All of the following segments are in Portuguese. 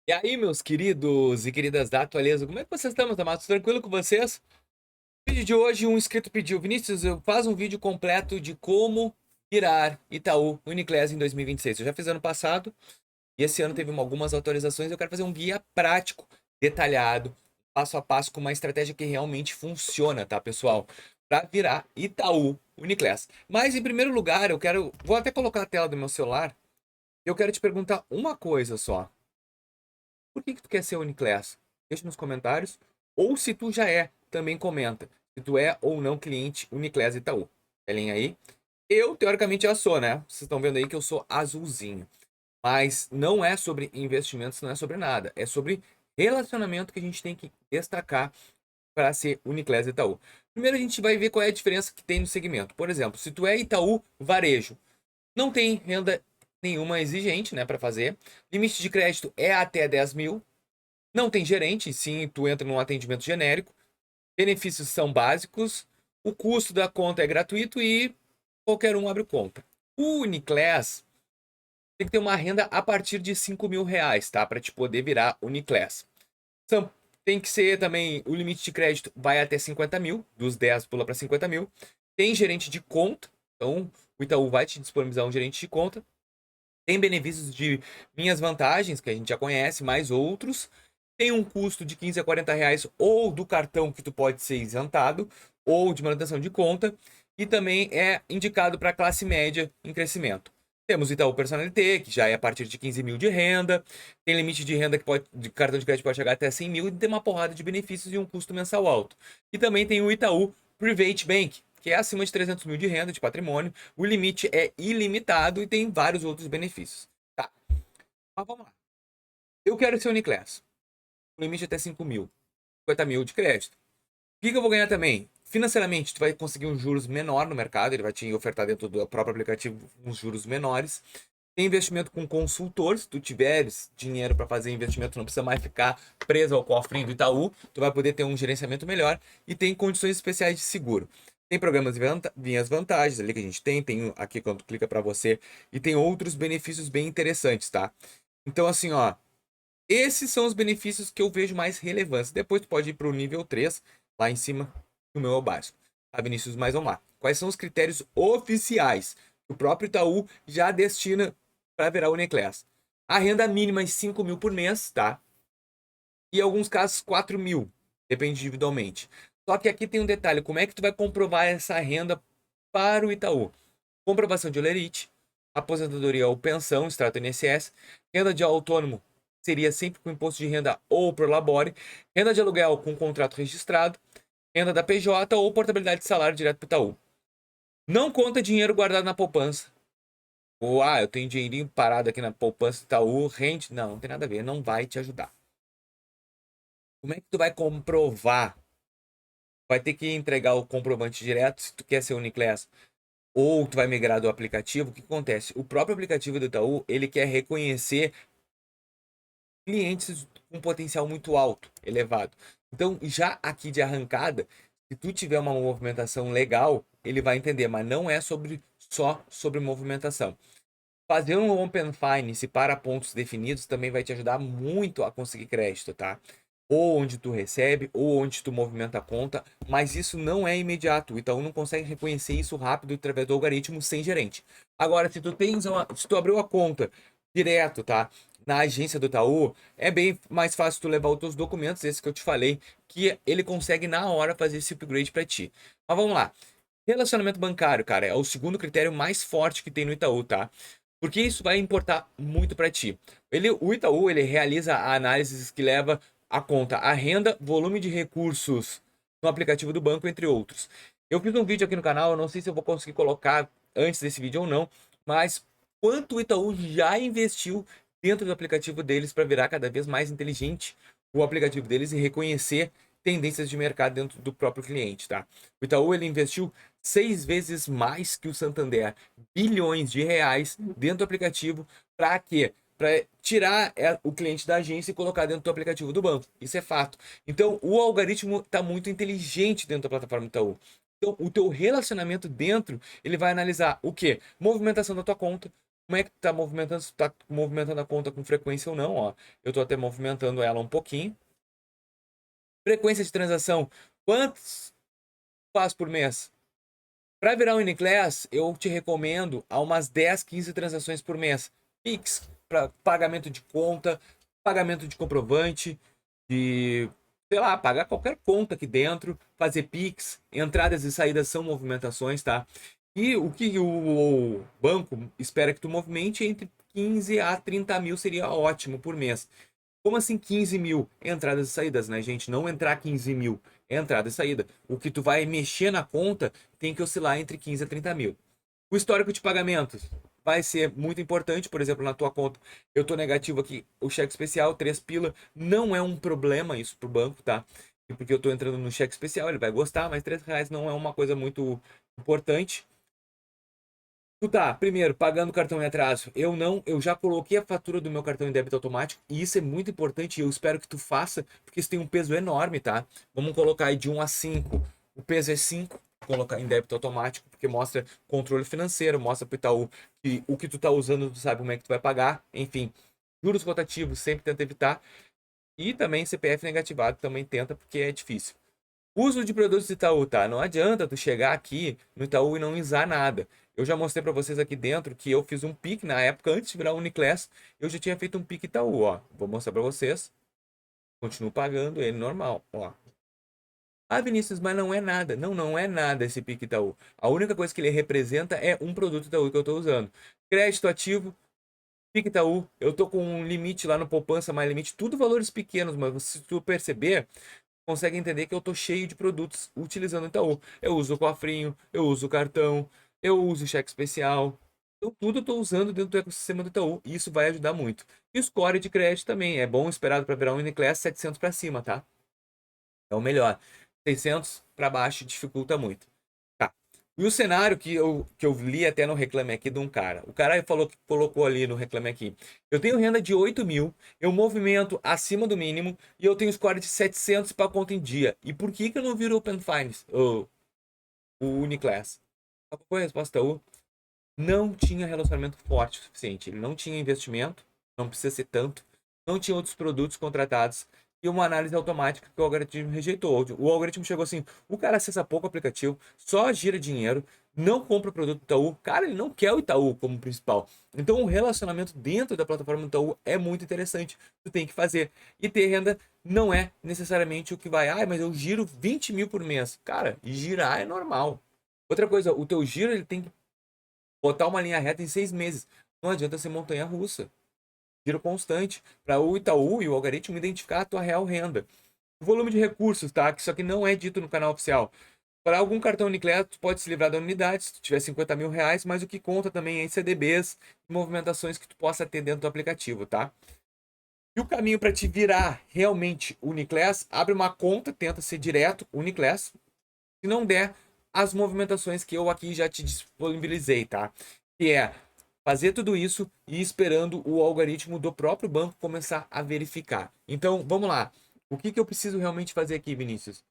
E aí, meus queridos e queridas da Atualiza, como é que vocês estão, meus amados? Tranquilo com vocês? No vídeo de hoje, um inscrito pediu: Vinícius, eu faço um vídeo completo de como virar Itaú Uniclass em 2026. Eu já fiz ano passado e esse ano teve algumas atualizações. Eu quero fazer um guia prático, detalhado, passo a passo, com uma estratégia que realmente funciona, tá, pessoal? Para virar Itaú Uniclass. Mas, em primeiro lugar, vou até colocar a tela do meu celular. Eu quero te perguntar uma coisa só. Por que tu quer ser Uniclass? Deixa nos comentários. Ou se tu já é, também comenta. Se tu é ou não cliente Uniclass Itaú. Telinha aí. Eu, teoricamente, já sou, né? Vocês estão vendo aí que eu sou azulzinho. Mas não é sobre investimentos, não é sobre nada. É sobre relacionamento que a gente tem que destacar para ser Uniclass Itaú. Primeiro a gente vai ver qual é a diferença que tem no segmento. Por exemplo, se tu é Itaú Varejo, não tem renda nenhuma exigente, né, para fazer. Limite de crédito é até 10 mil. Não tem gerente, sim, tu entra num atendimento genérico. Benefícios são básicos. O custo da conta é gratuito e qualquer um abre conta. O Uniclass tem que ter uma renda a partir de 5 mil reais, tá? Para te poder virar Uniclass. Tem que ser também, o limite de crédito vai até 50 mil, dos 10 pula para 50 mil. Tem gerente de conta, então o Itaú vai te disponibilizar um gerente de conta. Tem benefícios de minhas vantagens, que a gente já conhece, mais outros. Tem um custo de 15 a 40 reais, ou do cartão que tu pode ser isentado, ou de manutenção de conta. E também é indicado para classe média em crescimento. Temos o Itaú Personalité, que já é a partir de 15 mil de renda. Tem limite de renda que de cartão de crédito pode chegar até 100 mil e tem uma porrada de benefícios e um custo mensal alto. E também tem o Itaú Private Bank, que é acima de 300 mil de renda de patrimônio. O limite é ilimitado e tem vários outros benefícios. Tá, mas vamos lá. Eu quero ser Uniclass. O limite é até 5 mil. 50 mil de crédito. O que eu vou ganhar também? Financeiramente, tu vai conseguir um juros menor no mercado. Ele vai te ofertar dentro do próprio aplicativo uns juros menores. Tem investimento com consultor. Se tu tiveres dinheiro para fazer investimento, não precisa mais ficar preso ao cofrinho do Itaú. Tu vai poder ter um gerenciamento melhor. E tem condições especiais de seguro. Tem programas de minhas vantagens ali que a gente tem. Tem aqui quando tu clica para você. E tem outros benefícios bem interessantes, tá? Então, assim, ó. Esses são os benefícios que eu vejo mais relevantes. Depois tu pode ir para o nível 3 lá em cima, no meu é o básico. Tá, Vinícius? Mas vamos lá. Quais são os critérios oficiais que o próprio Itaú já destina para virar Uniclass? A renda mínima é 5 mil por mês, tá? E em alguns casos 4 mil, depende individualmente. Só que aqui tem um detalhe, como é que tu vai comprovar essa renda para o Itaú? Comprovação de holerite, aposentadoria ou pensão, extrato INSS, renda de autônomo seria sempre com imposto de renda ou por labore, renda de aluguel com contrato registrado, renda da PJ ou portabilidade de salário direto para o Itaú. Não conta dinheiro guardado na poupança. Ou, eu tenho dinheirinho parado aqui na poupança do Itaú, rende. Não, não tem nada a ver, não vai te ajudar. Como é que tu vai comprovar? Vai ter que entregar o comprovante direto se tu quer ser Uniclass ou tu vai migrar do aplicativo. O que acontece? O próprio aplicativo do Itaú, ele quer reconhecer clientes com potencial muito alto, elevado. Então, já aqui de arrancada, se tu tiver uma movimentação legal, ele vai entender, mas não é só sobre movimentação. Fazer um Open Finance para pontos definidos também vai te ajudar muito a conseguir crédito, tá? Ou onde tu recebe, ou onde tu movimenta a conta, mas isso não é imediato. O Itaú não consegue reconhecer isso rápido através do algoritmo sem gerente. Agora, se tu abriu a conta direto, tá? Na agência do Itaú, é bem mais fácil tu levar os teus documentos, esses que eu te falei, que ele consegue na hora fazer esse upgrade para ti. Mas vamos lá. Relacionamento bancário, cara, é o segundo critério mais forte que tem no Itaú, tá? Porque isso vai importar muito para ti. O Itaú, ele realiza a análise que leva a conta a renda, volume de recursos no aplicativo do banco, entre outros. Eu fiz um vídeo aqui no canal, eu não sei se eu vou conseguir colocar antes desse vídeo ou não, mas quanto o Itaú já investiu dentro do aplicativo deles para virar cada vez mais inteligente o aplicativo deles e reconhecer tendências de mercado dentro do próprio cliente, tá? O Itaú, ele investiu 6 vezes mais que o Santander, bilhões de reais dentro do aplicativo. Para quê? Para tirar o cliente da agência e colocar dentro do aplicativo do banco. Isso é fato. Então, o algoritmo está muito inteligente dentro da plataforma Itaú. Então, o teu relacionamento dentro, ele vai analisar o quê? Movimentação da tua conta, Como é que tu tá movimentando? Se tu tá movimentando a conta com frequência ou não, ó. Eu tô até movimentando ela um pouquinho. Frequência de transação. Quantos faz por mês? Para virar um Uniclass, eu te recomendo a umas 10, 15 transações por mês. Pix, para pagamento de conta, pagamento de comprovante, de, sei lá, pagar qualquer conta aqui dentro, fazer Pix, entradas e saídas são movimentações, tá? E o que o banco espera que tu movimente entre 15 a 30 mil seria ótimo por mês. Como assim 15 mil entradas e saídas, né, gente? Não entrar 15 mil, é entrada e saída. O que tu vai mexer na conta tem que oscilar entre 15 a 30 mil. O histórico de pagamentos vai ser muito importante, por exemplo, na tua conta. Eu tô negativo aqui, o cheque especial, 3 pila, não é um problema isso pro banco, tá? Porque eu tô entrando no cheque especial, ele vai gostar, mas 3 reais não é uma coisa muito importante. Tu tá, primeiro, pagando cartão em atraso. Eu não, eu já coloquei a fatura do meu cartão em débito automático e isso é muito importante e eu espero que tu faça, porque isso tem um peso enorme, tá? Vamos colocar aí de 1 a 5. O peso é 5, colocar em débito automático, porque mostra controle financeiro, mostra pro Itaú que o que tu tá usando, tu sabe como é que tu vai pagar, enfim. Juros rotativos, sempre tenta evitar. E também CPF negativado, também tenta, porque é difícil. Uso de produtos do Itaú, tá? Não adianta tu chegar aqui no Itaú e não usar nada. Eu já mostrei para vocês aqui dentro que eu fiz um Pix na época, antes de virar Uniclass, eu já tinha feito um Pix Itaú, ó. Vou mostrar para vocês. Continuo pagando ele normal, ó. Ah, Vinícius, mas não é nada. Não, não é nada esse Pix Itaú. A única coisa que ele representa é um produto Itaú que eu estou usando. Crédito ativo, Pix Itaú. Eu tô com um limite lá no poupança, mais limite, tudo valores pequenos, mas se tu perceber, consegue entender que eu tô cheio de produtos utilizando o Itaú. Eu uso o cofrinho, eu uso o cartão, eu uso o cheque especial. Então, tudo eu tô usando dentro do ecossistema do Itaú e isso vai ajudar muito. E o score de crédito também é bom, esperado para virar um Uniclass 700 para cima, tá? É o melhor. 600 para baixo dificulta muito. Tá. E o cenário que eu li até no Reclame Aqui de um cara. O cara falou que colocou ali no Reclame Aqui. Eu tenho renda de 8 mil, eu movimento acima do mínimo e eu tenho score de 700 para conta em dia. E por que que eu não viro Open Finance? O Uniclass? Qual foi a resposta? O não tinha relacionamento forte o suficiente. Ele não tinha investimento, não precisa ser tanto, não tinha outros produtos contratados e uma análise automática que o algoritmo rejeitou. O algoritmo chegou assim: o cara acessa pouco o aplicativo, só gira dinheiro, não compra o produto do Itaú. Cara, ele não quer o Itaú como principal. Então, o relacionamento dentro da plataforma do Itaú é muito interessante. Tu tem que fazer. E ter renda não é necessariamente o que vai. Ah, mas eu giro 20 mil por mês. Cara, girar é normal. Outra coisa, o teu giro ele tem que botar uma linha reta em 6 meses. Não adianta ser montanha-russa. Giro constante para o Itaú e o algoritmo identificar a tua real renda. O volume de recursos, tá? Que isso aqui não é dito no canal oficial. Para algum cartão Uniclass, tu pode se livrar da unidade se tu tiver 50 mil reais, mas o que conta também é CDBs e movimentações que tu possa ter dentro do aplicativo, tá? E o caminho para te virar realmente Uniclass, abre uma conta, tenta ser direto Uniclass. Se não der, as movimentações que eu aqui já te disponibilizei, tá? Que é fazer tudo isso e esperando o algoritmo do próprio banco começar a verificar. Então, vamos lá. O que que eu preciso realmente fazer aqui, Vinícius?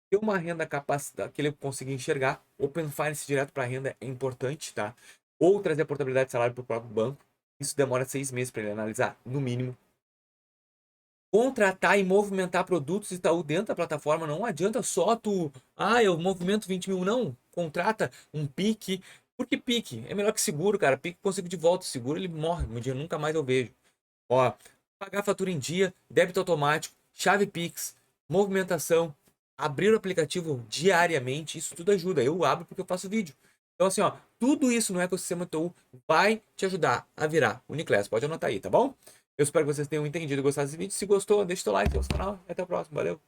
Ter uma renda capaz que ele consiga enxergar. Open Finance direto para renda é importante, tá? Ou trazer a portabilidade de salário para o próprio banco. Isso demora 6 meses para ele analisar, no mínimo. Contratar e movimentar produtos Itaú dentro da plataforma. Não adianta só tu, eu movimento 20 mil. Não, contrata um Pique. Porque Pique é melhor que seguro, cara. Pique eu consigo de volta. Seguro ele morre, meu dinheiro nunca mais eu vejo. Ó, pagar fatura em dia, débito automático, chave Pix, movimentação, abrir o aplicativo diariamente, isso tudo ajuda. Eu abro porque eu faço vídeo. Então assim, ó, tudo isso no ecossistema Itaú vai te ajudar a virar Uniclass. Pode anotar aí, tá bom? Eu espero que vocês tenham entendido e gostado desse vídeo. Se gostou, deixa o seu like, se inscreve no canal e até o próximo. Valeu!